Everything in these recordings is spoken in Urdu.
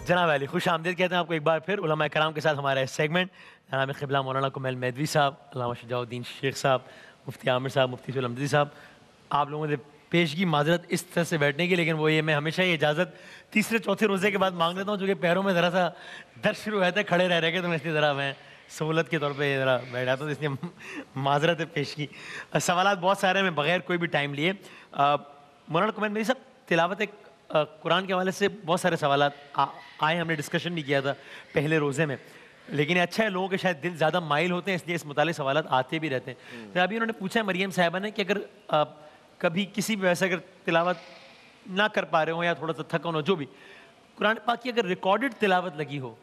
جناب علی خوش آمدید کہتے ہیں آپ کو ایک بار پھر علماء کرام کے ساتھ ہمارا سیگمنٹ. جناب قبلہ مولانا کمیل میدوی صاحب, علامہ شجاع الدین شیخ صاحب, مفتی عامر صاحب, مفتی سہیل احمدی صاحب, آپ لوگوں نے پیشگی معذرت اس طرح سے بیٹھنے کی, لیکن وہ یہ میں ہمیشہ یہ اجازت تیسرے چوتھے روزے کے بعد مانگ لیتا ہوں, چونکہ پیروں میں ذرا سا درد شروع ہوتا ہے کھڑے رہ کے, تو میں اس لیے ذرا میں سہولت کے طور پہ ذرا بیٹھ جاتا ہوں, اس لیے معذرت ہے پیشگی. سوالات بہت سارے ہیں, میں بغیر کوئی بھی ٹائم لیے. مولانا کمیل میدوی صاحب, تلاوت قرآن کے حوالے سے بہت سارے سوالات آئے, ہم نے ڈسکشن بھی کیا تھا پہلے روزے میں, لیکن اچھا ہے لوگوں کے شاید دل زیادہ مائل ہوتے ہیں, اس لیے اس متعلق سوالات آتے بھی رہتے ہیں. تو ابھی انہوں نے پوچھا ہے مریم صاحبہ نے کہ اگر کبھی کسی بھی وجہ سے اگر تلاوت نہ کر پا رہے ہوں یا تھوڑا سا تھکن ہو, جو بھی قرآن پاک کی اگر ریکارڈڈ تلاوت لگی ہو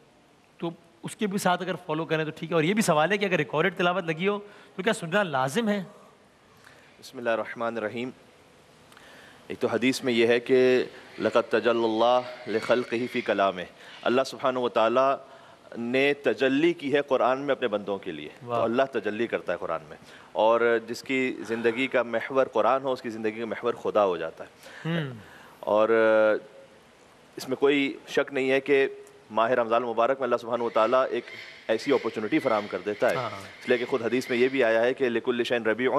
تو اس کے بھی ساتھ اگر فالو کریں تو ٹھیک ہے. اور یہ بھی سوال ہے کہ اگر ریکارڈڈ تلاوت لگی ہو تو کیا سننا لازم ہے؟ بسم اللہ الرحمن الرحیم. ایک تو حدیث میں یہ ہے کہ لقد تجلی اللہ لخلقہ فی کلامہ, اللہ سبحانہ و تعالیٰ نے تجلی کی ہے قرآن میں اپنے بندوں کے لیے. تو اللہ تجلی کرتا ہے قرآن میں, اور جس کی زندگی کا محور قرآن ہو اس کی زندگی کا محور خدا ہو جاتا ہے. اور اس میں کوئی شک نہیں ہے کہ ماہ رمضان المبارک میں اللہ سبحانہ و تعالیٰ ایک ایسی اپرچونٹی فراہم کر دیتا ہے, اس لیے کہ خود حدیث میں یہ بھی آیا ہے کہ لکل شیء ربیع,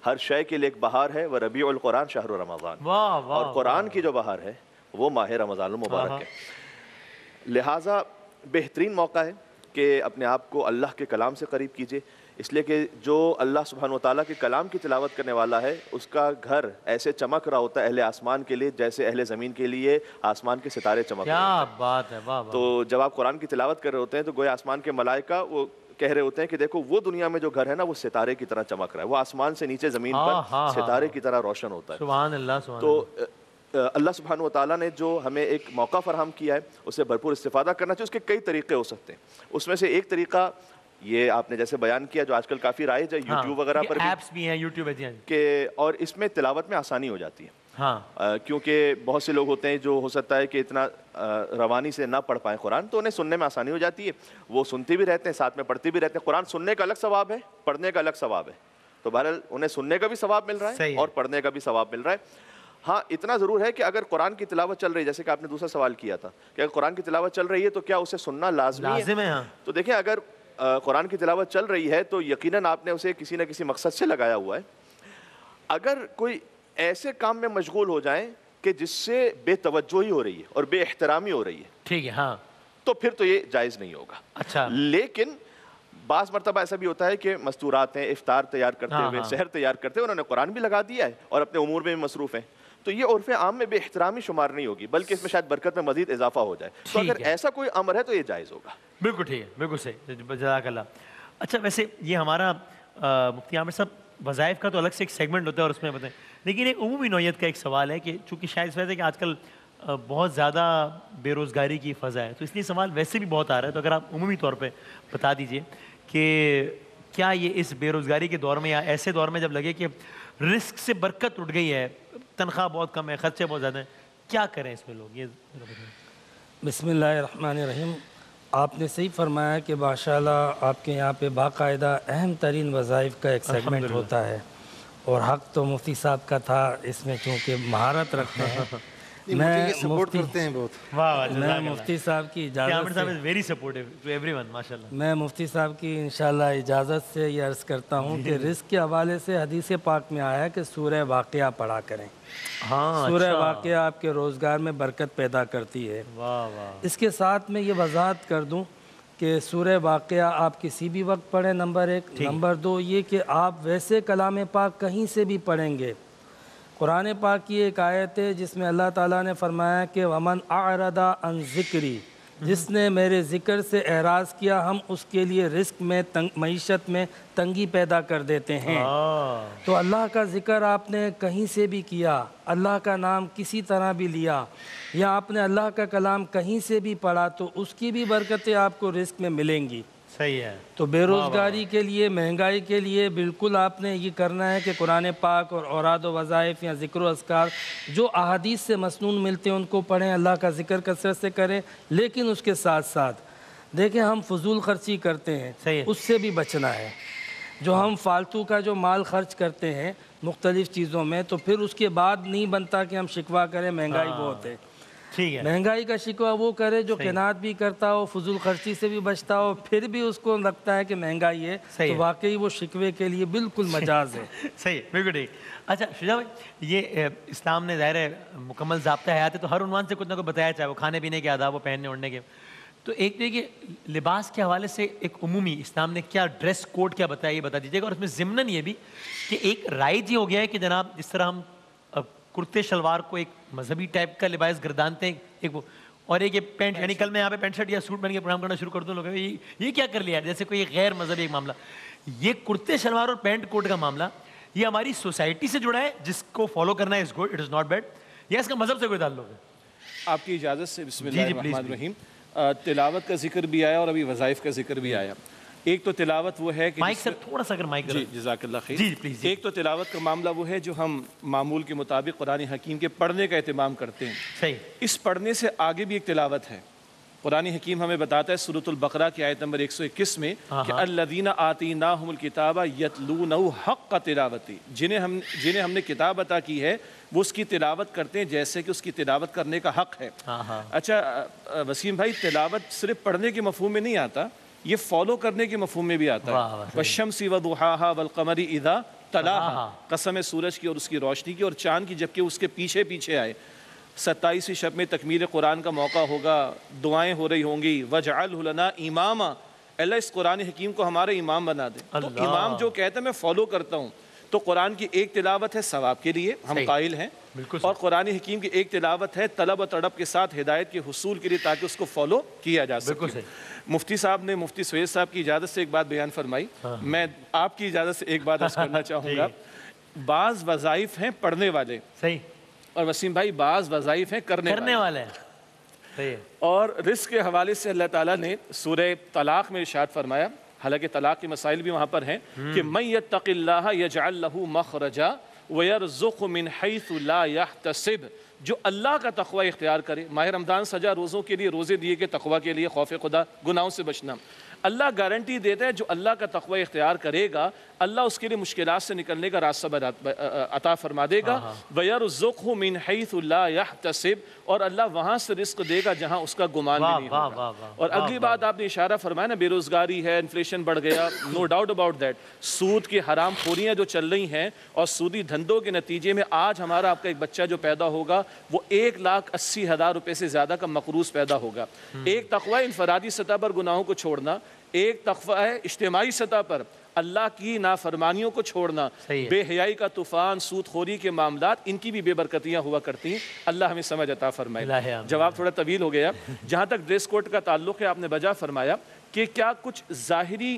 ہر شے کے لیے ایک بہار ہے, وہ ربیع القرآن شہر رمضان, اور قرآن کی جو بہار ہے وہ ماہ رمضان المبارک ہے. لہٰذا بہترین موقع ہے کہ اپنے آپ کو اللہ کے کلام سے قریب کیجیے, اس لیے کہ جو اللہ سبحانہ و تعالیٰ کے کلام کی تلاوت کرنے والا ہے اس کا گھر ایسے چمک رہا ہوتا ہے اہل آسمان کے لیے جیسے اہل زمین کے لیے آسمان کے ستارے چمک رہے ہوتے ہیں. کیا بات ہے, واہ. تو جب آپ قرآن کی تلاوت کر رہے ہوتے ہیں تو گویا آسمان کے ملائکہ وہ کہہ رہے ہوتے ہیں کہ دیکھو وہ دنیا میں جو گھر ہے نا وہ ستارے کی طرح چمک رہا ہے, وہ آسمان سے نیچے زمین پر ستارے کی طرح روشن ہوتا ہے. سبحان اللہ, سبحان تو اللہ سبحانہ و تعالیٰ نے جو ہمیں ایک موقع فراہم کیا ہے اسے بھرپور استفادہ کرنا چاہیے. اس کے کئی طریقے ہو سکتے ہیں, اس میں سے ایک طریقہ یہ آپ نے جیسے بیان کیا جو آج کل کافی رائج ہے یوٹیوب وغیرہ پر ایپس بھی ہیں, یوٹیوب ہے کہ, اور اس میں تلاوت میں آسانی ہو جاتی ہے. ہاں, کیونکہ بہت سے لوگ ہوتے ہیں جو ہو سکتا ہے کہ اتنا روانی سے نہ پڑھ پائیں قرآن, تو انہیں سننے میں آسانی ہو جاتی ہے, وہ سنتے بھی رہتے ہیں ساتھ میں پڑھتے بھی رہتے ہیں. قرآن سننے کا الگ ثواب ہے, پڑھنے کا الگ ثواب ہے, تو بہرحال انہیں سننے کا بھی ثواب مل رہا ہے اور پڑھنے کا بھی ثواب مل رہا ہے. ہاں اتنا ضرور ہے کہ اگر قرآن کی تلاوت چل رہی ہے, جیسے کہ آپ نے دوسرا سوال کیا تھا کہ اگر قرآن کی تلاوت چل رہی ہے تو کیا اسے سننا لازمی ہے؟ تو دیکھیں اگر قرآن کی تلاوت چل رہی ہے تو یقیناً آپ نے اسے کسی نہ کسی مقصد سے لگایا ہوا ہے. اگر کوئی ایسے کام میں مشغول ہو جائیں کہ جس سے بے توجہی ہو رہی ہے اور بے احترامی ہو رہی ہے, ٹھیک ہے, ہاں, تو پھر تو یہ جائز نہیں ہوگا. اچھا, لیکن بعض مرتبہ ایسا بھی ہوتا ہے کہ مستورات ہیں, افطار تیار کرتے ہوئے, سحر تیار کرتے ہوئے انہوں نے قرآن بھی لگا دیا ہے اور اپنے امور میں بھی مصروف ہیں, تو یہ عرف عام میں بے احترامی شمار نہیں ہوگی بلکہ اس میں شاید برکت میں مزید اضافہ ہو جائے. تو اگر ایسا کوئی امر ہے تو یہ جائز ہوگا. بالکل ٹھیک ہے, بالکل صحیح, جزاک اللہ. اچھا ویسے یہ ہمارا مفتی عامر صاحب وظائف کا تو الگ سے ایک سیگمنٹ ہوتا ہے اور اس میں بتائیں, لیکن ایک عمومی نوعیت کا ایک سوال ہے کہ چونکہ شاید اس وجہ سے کہ آج کل بہت زیادہ بے روزگاری کی فضا ہے, تو اس لیے سوال ویسے بھی بہت آ رہا ہے, تو اگر آپ عمومی طور پہ بتا دیجئے کہ کیا یہ اس بے روزگاری کے دور میں یا ایسے دور میں جب لگے کہ رزق سے برکت اٹھ گئی ہے, تنخواہ بہت کم ہے, خرچے بہت زیادہ ہیں, کیا کریں اس میں لوگ؟ یہ بسم اللہ الرحمن الرحیم. آپ نے صحیح فرمایا کہ ماشاءاللہ آپ کے یہاں پہ باقاعدہ اہم ترین وظائف کا ایک سیگمنٹ ہوتا ہے, اور حق تو مفتی صاحب کا تھا اس میں چونکہ مہارت رکھتے ہیں. میں مفتی صاحب کی اجازت میں مفتی صاحب کی انشاءاللہ اجازت سے یہ عرض کرتا ہوں کہ رزق کے حوالے سے حدیث پاک میں آیا ہے کہ سورہ واقعہ پڑھا کریں. سورہ واقعہ آپ کے روزگار میں برکت پیدا کرتی ہے. اس کے ساتھ میں یہ وضاحت کر دوں کہ سورہ واقعہ آپ کسی بھی وقت پڑھیں, نمبر 1. نمبر 2 یہ کہ آپ ویسے کلام پاک کہیں سے بھی پڑھیں گے. قرآن پاک کی ایک آیت ہے جس میں اللہ تعالیٰ نے فرمایا کہ وَمَنْ أَعْرَضَ عَنْ ذِكْرِي, جس نے میرے ذکر سے اعراض کیا ہم اس کے لیے رزق میں معیشت میں تنگی پیدا کر دیتے ہیں. تو اللہ کا ذکر آپ نے کہیں سے بھی کیا, اللہ کا نام کسی طرح بھی لیا, یا آپ نے اللہ کا کلام کہیں سے بھی پڑھا, تو اس کی بھی برکتیں آپ کو رزق میں ملیں گی. صحیح ہے. تو بے روزگاری کے لیے, مہنگائی کے لیے بالکل آپ نے یہ کرنا ہے کہ قرآن پاک اور اوراد و وظائف یا ذکر و اذکار جو احادیث سے مسنون ملتے ہیں ان کو پڑھیں, اللہ کا ذکر کثرت سے کریں. لیکن اس کے ساتھ ساتھ دیکھیں ہم فضول خرچی کرتے ہیں, اس سے بھی بچنا ہے. جو ہم فالتو کا جو مال خرچ کرتے ہیں مختلف چیزوں میں, تو پھر اس کے بعد نہیں بنتا کہ ہم شکوہ کریں مہنگائی بہت ہے. ٹھیک ہے، مہنگائی کا شکوہ وہ کرے جو قناعت بھی کرتا ہو، فضول خرچی سے بھی بچتا ہو، پھر بھی اس کو لگتا ہے کہ مہنگائی ہے، تو واقعی وہ شکوے کے لیے بالکل مجاز ہے۔ صحیح، بالکل ٹھیک۔ اچھا شجاع بھائی، یہ اسلام نے ظاہر ہے مکمل ضابطہ حیات ہے، تو ہر عنوان سے کچھ نہ کچھ بتایا، چاہے وہ کھانے پینے کے آداب، وہ پہننے اوڑھنے کے، تو ایک تو یہ کہ لباس کے حوالے سے ایک عمومی اسلام نے کیا ڈریس کوڈ کیا بتایا، یہ بتا دیجیے گا، اور اس میں ضمناً یہ بھی کہ ایک رائج یہ ہو گیا ہے کہ جناب جس طرح ہم کرتے شلوار کو ایک مذہبی ٹائپ کا لباس گردانتے ہیں، ایک وہ، اور ایک یہ پینٹ، یعنی کل میں یہاں پہ پینٹ شرٹ یا سوٹ پہن کے پروگرام کرنا شروع کر دوں، لوگ یہ کیا کر لیا ہے، جیسے کوئی غیر مذہبی ایک معاملہ۔ یہ کرتے شلوار اور پینٹ کوٹ کا معاملہ یہ ہماری سوسائٹی سے جڑا ہے جس کو فالو کرنا is good, it is not bad, یا اس کا مذہب سے کوئی تعلق ہے؟ آپ کی اجازت سے بسم اللہ الرحمن الرحیم، تلاوت کا ذکر بھی آیا اور ابھی وظائف کا ذکر بھی آیا۔ ایک تو تلاوت وہ ہے کہ مائک سر تھوڑا سا اگر مائک، جی جزاک اللہ خیر، جی پلیز۔ ایک تو تلاوت کا معاملہ وہ ہے جو ہم معمول کے مطابق قرآن حکیم کے پڑھنے کا اہتمام کرتے ہیں، صحیح، اس پڑھنے سے آگے بھی ایک تلاوت ہے۔ قرآن حکیم ہمیں بتاتا ہے سورۃ البقرہ کی آیت نمبر 121 میں کہ الذین آتیناہم الکتاب یتلونہ حق تلاوتی، جنہیں ہم نے کتاب عطا کی ہے وہ اس کی تلاوت کرتے ہیں جیسے کہ اس کی تلاوت کرنے کا حق ہے۔ اچھا وسیم بھائی، تلاوت صرف پڑھنے کے مفہوم میں نہیں آتا، یہ فالو کرنے کے مفہوم میں بھی آتا ہے۔ والشمس وضحاہا والقمر اذا تلاہا، قسم ہے سورج کی اور اس کی روشنی کی اور چاند کی جبکہ اس کے پیچھے پیچھے آئے۔ 27ویں شب میں تکمیل قرآن کا موقع ہوگا، دعائیں ہو رہی ہوں گی، وجعلہ لنا اماما، اللہ اس قرآن حکیم کو ہمارا امام بنا دے۔ تو امام جو کہتا ہے میں فالو کرتا ہوں، تو قرآن کی ایک تلاوت ہے ثواب کے لیے، ہم قائل ہیں، اور قرآن حکیم کی ایک تلاوت ہے طلب و تڑپ کے ساتھ ہدایت کے حصول کے لیے تاکہ اس کو فالو کیا جا سکے۔ مفتی صاحب نے مفتی سہیل صاحب کی اجازت سے ایک بات بیان فرمائی، میں آپ کی اجازت سے ایک بات عرض کرنا چاہوں گا۔ بعض وظائف ہیں پڑھنے والے، صحیح، اور وسیم بھائی بعض وظائف ہیں کرنے والے، اور رزق کے حوالے سے اللہ تعالیٰ نے سورہ طلاق میں ارشاد فرمایا، حالانکہ طلاق کے مسائل بھی وہاں پر ہیں، کہ من یتق اللہ یجعل لہ مخرجا ویرزقہ من حیث لا یحتسب، جو اللہ کا تقوی اختیار کرے۔ ماہ رمضان سجا روزوں کے لیے، روزے دیے کہ تقوی کے لیے، خوف خدا، گناہوں سے بچنا، اللہ گارنٹی دیتا ہے جو اللہ کا تقوی اختیار کرے گا اللہ اس کے لیے مشکلات سے نکلنے کا راستہ عطا فرما دے گا۔ وَيَرْزُقْهُ مِنْ حَيْثُ لَا يَحْتَسِبْ، اور اللہ وہاں سے رزق دے گا جہاں اس کا گمان بھی نہیں ہوگا۔ اور اگلی بات آپ نے اشارہ فرمایا نا، بے روزگاری ہے، انفلیشن بڑھ گیا، نو ڈاؤٹ اباؤٹ دیٹ، سود کی حرام خوریاں جو چل رہی ہیں اور سودی دھندوں کے نتیجے میں آج ہمارا آپ کا ایک بچہ جو پیدا ہوگا وہ 1,80,000 روپے سے زیادہ کا مقروض پیدا ہوگا۔ ایک تقوی انفرادی سطح پر گناہوں کو چھوڑنا، ایک تقوی ہے اجتماعی سطح پر اللہ کی نافرمانیوں کو چھوڑنا، بے حیائی کا طوفان، سود خوری کے معاملات، ان کی بھی بے برکتیاں ہوا کرتی ہیں۔ اللہ ہمیں سمجھ عطا فرمائے۔ جواب تھوڑا طویل ہو گیا۔ جہاں تک ڈریس کوڈ کا تعلق ہے، آپ نے بجا فرمایا کہ کیا کچھ ظاہری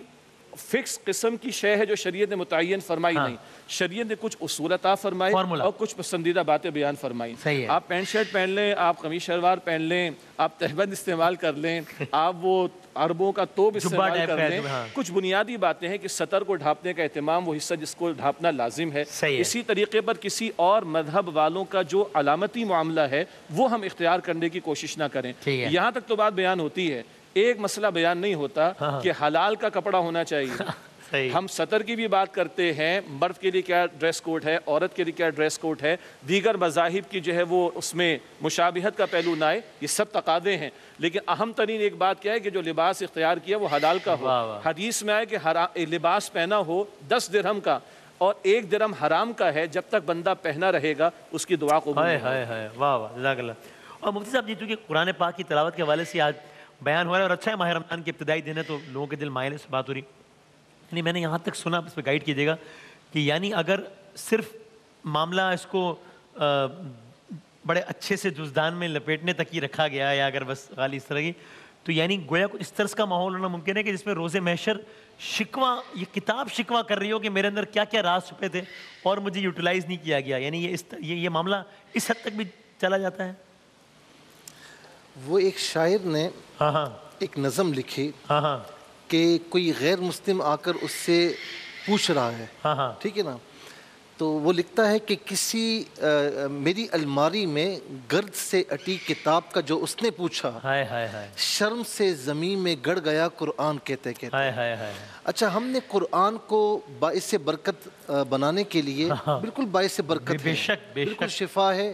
فکس قسم کی شے ہے جو شریعت نے متعین فرمائی؟ نہیں، شریعت نے کچھ اصول عطا فرمائے اور کچھ پسندیدہ باتیں بیان فرمائی۔ آپ پینٹ شرٹ پہن لیں، آپ قمیص شلوار پہن لیں، آپ تہبند استعمال کر لیں، آپ وہ عربوں کا توب استعمال کر لیں، کچھ بنیادی باتیں ہیں کہ سطر کو ڈھانپنے کا اہتمام، وہ حصہ جس کو ڈھانپنا لازم ہے، اسی طریقے پر کسی اور مذہب والوں کا جو علامتی معاملہ ہے وہ ہم اختیار کرنے کی کوشش نہ کریں۔ یہاں تک تو بات بیان ہوتی ہے، ایک مسئلہ بیان نہیں ہوتا کہ حلال کا کپڑا ہونا چاہیے۔ ہم سطر کی بھی بات کرتے ہیں، مرد کے لیے کیا ڈریس کوڈ ہے، عورت کے لیے کیا ڈریس کوڈ ہے، دیگر مذاہب کی جو ہے وہ اس میں مشابہت کا پہلو نہ آئے، یہ سب تقاضے ہیں، لیکن اہم ترین ایک بات کیا ہے کہ جو لباس اختیار کیا وہ حلال کا ہو۔ حدیث میں آئے کہ لباس پہنا ہو 10 درہم کا اور 1 درہم حرام کا ہے، جب تک بندہ پہنا رہے گا اس کی دعا قبول نہیں ہوگی۔ واہ واہ، جزاک اللہ۔ اور مفتی صاحب جی، چونکہ قرآن پاک کی تلاوت کے حوالے سے آج بیان ہو رہا ہے اور اچھا ہے، ماہ رمضان کے ابتدائی دن ہے تو لوگوں کے دل مائل سے بات ہو رہی، یعنی میں نے یہاں تک سنا، اس پہ گائیڈ کیجیے گا کہ یعنی اگر صرف معاملہ اس کو بڑے اچھے سے جزدان میں لپیٹنے تک ہی رکھا گیا ہے، یا اگر بس خالی اس طرح کی، تو یعنی گویا کچھ اس طرح کا ماحول ہونا ممکن ہے کہ جس میں روز محشر شکوہ، یہ کتاب شکوہ کر رہی ہو کہ میرے اندر کیا کیا راز چھپے تھے اور مجھے یوٹیلائز نہیں کیا گیا، یعنی یہ معاملہ اس حد تک بھی چلا جاتا ہے؟ وہ ایک شاعر نے ایک نظم لکھی کہ کوئی غیر مسلم آ کر اس سے پوچھ رہا ہے، ٹھیک ہے نا، تو وہ لکھتا ہے کہ کسی میری الماری میں گرد سے اٹی کتاب کا جو اس نے پوچھا، شرم سے زمین میں گڑ گیا قرآن کہتے کہتے۔ اچھا، ہم نے قرآن کو باعث برکت بنانے کے لیے، بالکل باعث برکت ہے، بالکل شفا ہے،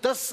10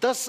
10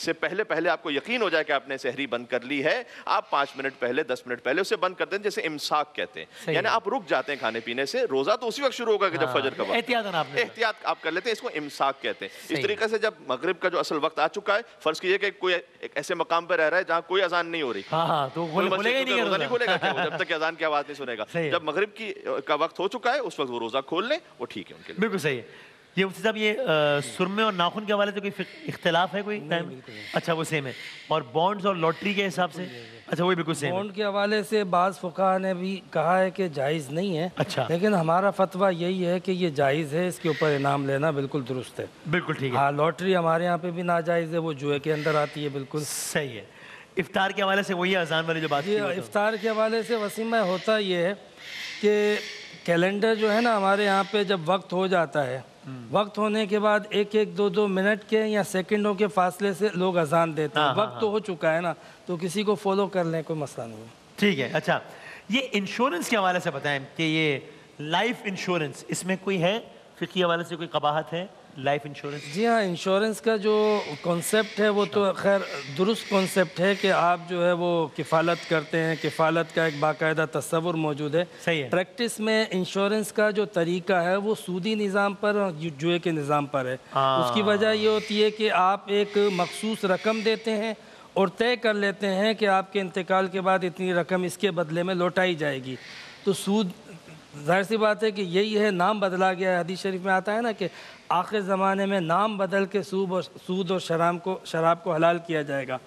سے پہلے آپ کو یقین ہو جائے کہ آپ نے سحری بند کر لی ہے، آپ 5 منٹ پہلے 10 منٹ پہلے اسے بند کر دیں، جیسے امساک کہتے ہیں، یعنی آپ رک جاتے ہیں کھانے پینے سے. روزہ تو اسی وقت شروع ہوگا کہ جب فجر کا وقت، احتیاط آپ کر لیتے ہیں، اس کو امساک کہتے ہیں. اس طریقے سے جب مغرب کا جو اصل وقت آ چکا ہے، فرض کیجئے کہ کوئی ایک ایسے مقام پہ رہ رہا ہے جہاں کوئی اذان نہیں ہو رہی، تو روزہ نہیں کھولے گا جب تک اذان کی آواز نہیں سنے گا. جب مغرب کا وقت ہو چکا ہے اس وقت وہ روزہ کھول لیں، وہ ٹھیک ہے ان کے لیے. بالکل صحیح ہے. یہ مفتی صاحب یہ سرمے اور ناخن کے حوالے سے کوئی اختلاف ہے کوئی ٹائم؟ اچھا وہ سیم ہے. اور بانڈز اور لاٹری کے حساب سے اچھا وہی بالکل سیم ہے. بانڈ کے حوالے سے بعض فقہا نے بھی کہا ہے کہ جائز نہیں ہے. اچھا لیکن ہمارا فتویٰ یہی ہے کہ یہ جائز ہے، اس کے اوپر انعام لینا بالکل درست ہے. بالکل ٹھیک ہے. ہاں لاٹری ہمارے یہاں پہ بھی ناجائز ہے، وہ جوئے کے اندر آتی ہے. بالکل صحیح ہے. افطار کے حوالے سے وہی اذان والی جو بات جی افطار کے حوالے سے وسیم بھائی ہوتا یہ ہے کہ کیلنڈر جو ہے نا ہمارے یہاں پہ جب وقت ہو جاتا ہے، وقت ہونے کے بعد 1-2 منٹ کے یا سیکنڈوں کے فاصلے سے لوگ اذان دیتے ہیں. وقت تو ہو چکا ہے نا، تو کسی کو فالو کر لیں، کوئی مسئلہ نہیں ہے. ٹھیک ہے. اچھا یہ انشورنس کے حوالے سے بتائیں کہ یہ لائف انشورنس اس میں کوئی ہے فقہی حوالے سے کوئی قباحت ہے لائف انشورنس؟ جی ہاں، انشورنس کا جو کانسیپٹ ہے وہ تو خیر درست کانسیپٹ ہے کہ آپ جو ہے وہ کفالت کرتے ہیں، کفالت کا ایک باقاعدہ تصور موجود ہے. صحیح ہے. پریکٹس میں انشورنس کا جو طریقہ ہے وہ سودی نظام پر اور جوئے کے نظام پر ہے. اس کی وجہ یہ ہوتی ہے کہ آپ ایک مخصوص رقم دیتے ہیں اور طے کر لیتے ہیں کہ آپ کے انتقال کے بعد اتنی رقم اس کے بدلے میں لوٹائی جائے گی. تو سود ظاہر سی بات ہے کہ یہی ہے، نام بدلا گیا ہے. حدیث شریف میں آتا ہے نا کہ آخر زمانے میں نام بدل کے سود اور شراب کو حلال کیا جائے گا.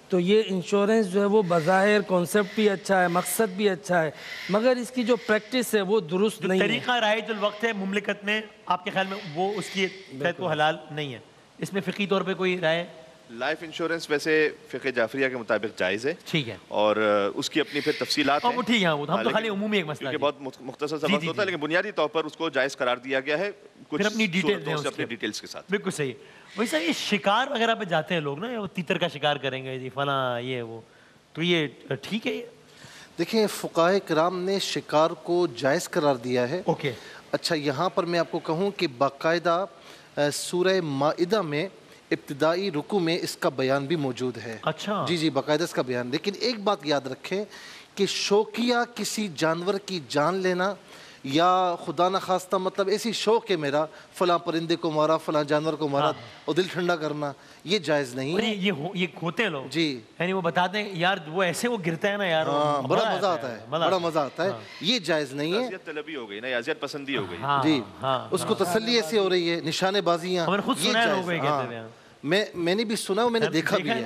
تو یہ انشورنس جو ہے وہ بظاہر کانسیپٹ بھی اچھا ہے، مقصد بھی اچھا ہے، مگر اس کی جو پریکٹس ہے وہ درست نہیں ہے. طریقہ رائج الوقت ہے مملکت میں آپ کے خیال میں وہ اس کی تحت کو حلال نہیں ہے. اس میں فقہی طور پہ کوئی رائے؟ لائف انشورنس ویسے فقہ جعفریہ کے مطابق جائز ہے. ٹھیک ہے. اور اس کی اپنی پھر تفصیلات ہیں. وہ ٹھیک ہے، ہم تو خالی عمومی ایک مسئلہ ہے کیونکہ بہت مختصر سا وقت ہوتا ہے، لیکن بنیادی طور پر اس کو جائز قرار دیا گیا ہے کچھ اپنی ڈیٹیلز کے ساتھ. بالکل صحیح. ویسا یہ شکار وغیرہ پہ جاتے ہیں لوگ نا، وہ تیتر کا شکار کریں گے جی فلاں یہ وہ، تو یہ ٹھیک ہے؟ دیکھیں فقہائے کرام نے شکار کو جائز قرار دیا ہے. اوکے. اچھا یہاں پر میں آپ کو کہوں کہ باقاعدہ سورہ مائدہ میں ابتدائی رکوع میں اس کا بیان بھی موجود ہے. اچھا جی باقاعدہ اس کا بیان. لیکن ایک بات یاد رکھیں کہ شوقیہ کسی جانور کی جان لینا یا خدا نخواستہ مطلب ایسی شوق ہے میرا فلاں پرندے کو مارا فلاں جانور کو مارا اور دل ٹھنڈا کرنا، یہ جائز نہیں ہے. یہ ہوتے ہیں لوگ جی، یعنی وہ بتاتے ہیں یار وہ ایسے وہ گرتا ہے نا یار، بڑا مزہ آتا ہے، بڑا مزہ آتا ہے. یہ جائز نہیں ہے. اذیت طلبی ہو گئی نا، اذیت پسندی ہو گئی. جی اس کو تسلی ایسے ہو رہی ہے، نشانے بازیاں، یہ جائز. میں نے بھی سنا اور میں نے دیکھا بھی ہے،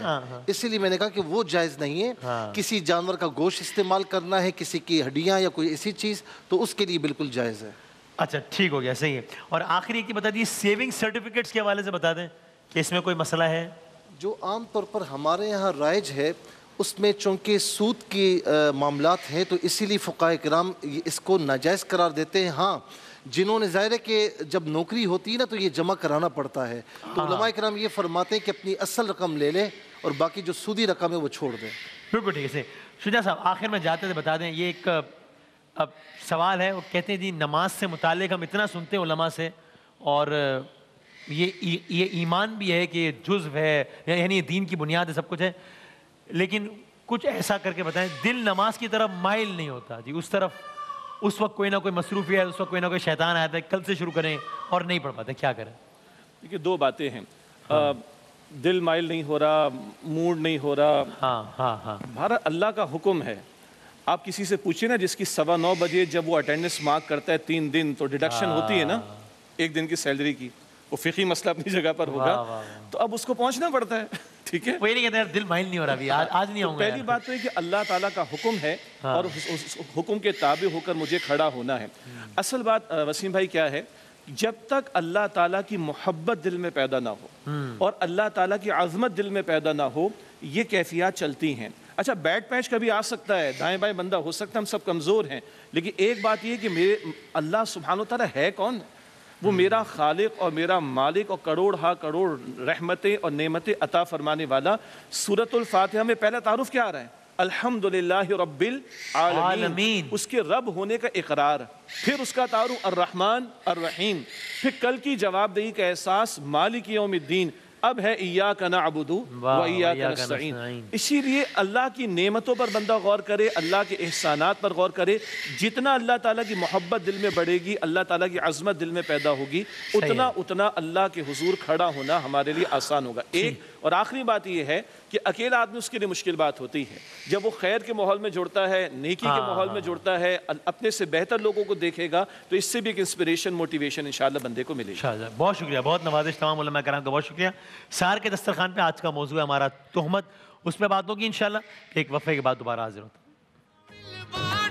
اسی لیے میں نے کہا کہ وہ جائز نہیں ہے. کسی جانور کا گوشت استعمال کرنا ہے، کسی کی ہڈیاں یا کوئی ایسی چیز، تو اس کے لیے بالکل جائز ہے. اچھا ٹھیک ہو گیا، صحیح ہے. اور آخری ایک بتا دیجیے سیونگ سرٹیفکیٹس کے حوالے سے بتا دیں کہ اس میں کوئی مسئلہ ہے؟ جو عام طور پر ہمارے یہاں رائج ہے اس میں چونکہ سود کے معاملات ہیں تو اسی لیے فقہائے کرام اس کو ناجائز قرار دیتے ہیں. ہاں جنہوں نے ظاہر ہے کہ جب نوکری ہوتی ہے نا تو یہ جمع کرانا پڑتا ہے، تو علماء کرام یہ فرماتے ہیں کہ اپنی اصل رقم لے لیں اور باقی جو سودی رقم ہے وہ چھوڑ دیں. بالکل ٹھیک ہے. شجاع صاحب آخر میں جاتے تھے بتا دیں، یہ ایک اب سوال ہے، وہ کہتے ہیں جی نماز سے متعلق ہم اتنا سنتے ہیں علماء سے، اور یہ ایمان بھی ہے کہ یہ جزو ہے، یعنی دین کی بنیاد ہے، سب کچھ ہے، لیکن کچھ ایسا کر کے بتائیں دل نماز کی طرف مائل نہیں ہوتا جی، اس طرف اس وقت کوئی نہ کوئی مصروفیت ہے، اس وقت کوئی نہ کوئی شیطان آتا ہے کل سے شروع کریں اور نہیں پڑھ پاتے، کیا کریں؟ دیکھیے دو باتیں ہیں، دل مائل نہیں ہو رہا، موڈ نہیں ہو رہا. ہاں بھارت اللہ کا حکم ہے. آپ کسی سے پوچھیں نا جس کی 9:15 بجے جب وہ اٹینڈنس مارک کرتا ہے 3 دن تو ڈیڈکشن ہوتی ہے نا 1 دن کی سیلری کی، وہ فقہی مسئلہ اپنی جگہ پر ہوگا، تو اب اس کو پہنچنا پڑتا ہے. ٹھیک ہے، وہ نہیں کہتے دل مائل نہیں ہو رہا ابھی، آج نہیں ہوں گا. پہلی بات تو ہے کہ اللہ تعالیٰ کا حکم ہے اور اس حکم کے تابع ہو کر مجھے کھڑا ہونا ہے. اصل بات وسیم بھائی کیا ہے، جب تک اللہ تعالیٰ کی محبت دل میں پیدا نہ ہو اور اللہ تعالیٰ کی عظمت دل میں پیدا نہ ہو، یہ کیفیات چلتی ہیں. اچھا بیٹ پیچ کبھی آ سکتا ہے، دائیں بائیں بندہ ہو سکتا ہے، ہم سب کمزور ہیں، لیکن ایک بات یہ کہ میرے اللہ سبحانہ و تعالیٰ ہے کون؟ وہ میرا خالق اور میرا مالک اور کروڑ ہا کروڑ رحمتیں اور نعمتیں عطا فرمانے والا. سورۃ الفاتحہ میں پہلا تعارف کیا آ رہا ہے؟ الحمدللہ رب العالمین، اس کے رب ہونے کا اقرار. پھر اس کا تعارف الرحمن الرحیم، پھر کل کی جواب دہی کا احساس، مالک یوم الدین. اب ہے ایاک نعبد و ایاک نستعین. اسی لیے اللہ کی نعمتوں پر بندہ غور کرے, اللہ کے احسانات پر غور کرے. جتنا اللہ تعالیٰ کی محبت دل میں بڑھے گی, اللہ تعالیٰ کی عظمت دل میں پیدا ہوگی, اتنا اللہ کے حضور کھڑا ہونا ہمارے لیے آسان ہوگا. ایک اور آخری بات یہ ہے کہ اکیلا آدمی اس کے لیے مشکل بات ہوتی ہے. جب وہ خیر کے ماحول میں جڑتا ہے, نیکی کے ماحول میں جڑتا ہے, اپنے سے بہتر لوگوں کو دیکھے گا, تو اس سے بھی ایک انسپریشن, موٹیویشن انشاءاللہ بندے کو ملے گی. بہت شکریہ, بہت نوازش تمام علماء کرام کا, بہت شکریہ. سار کے دسترخوان پہ آج کا موضوع ہے ہمارا تہمت, اس پہ بات ہوگی انشاءاللہ. ایک وقفے کے بعد دوبارہ حاضر ہوتا ہوں.